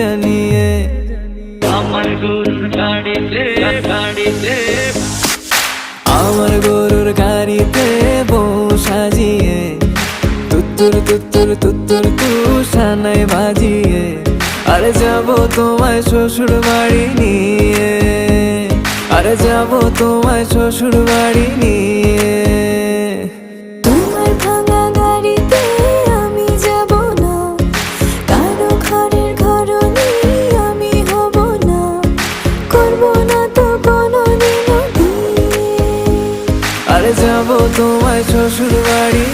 জানিয়ে। আমার গরুর গাড়িতে গাড়িতে আমার গরুর গাড়িতে বউ সাজিয়ে, তুত্তুর তুত্তুর তুত্তুর তুষানাই বাজিয়ে, আরে যাবো তোমায় শ্বশুর বাড়ি নিয়ে, আরে যাবো তোমায় শ্বশুর বাড়ি নিয়ে। তোমার ভাঙা গাড়িতে আমি যাব না, কারো ঘরের ঘরনি আমি হব না, করব না তো কোনোদিনও বিয়ে। আরে যাবো তোমায় শ্বশুর বাড়ি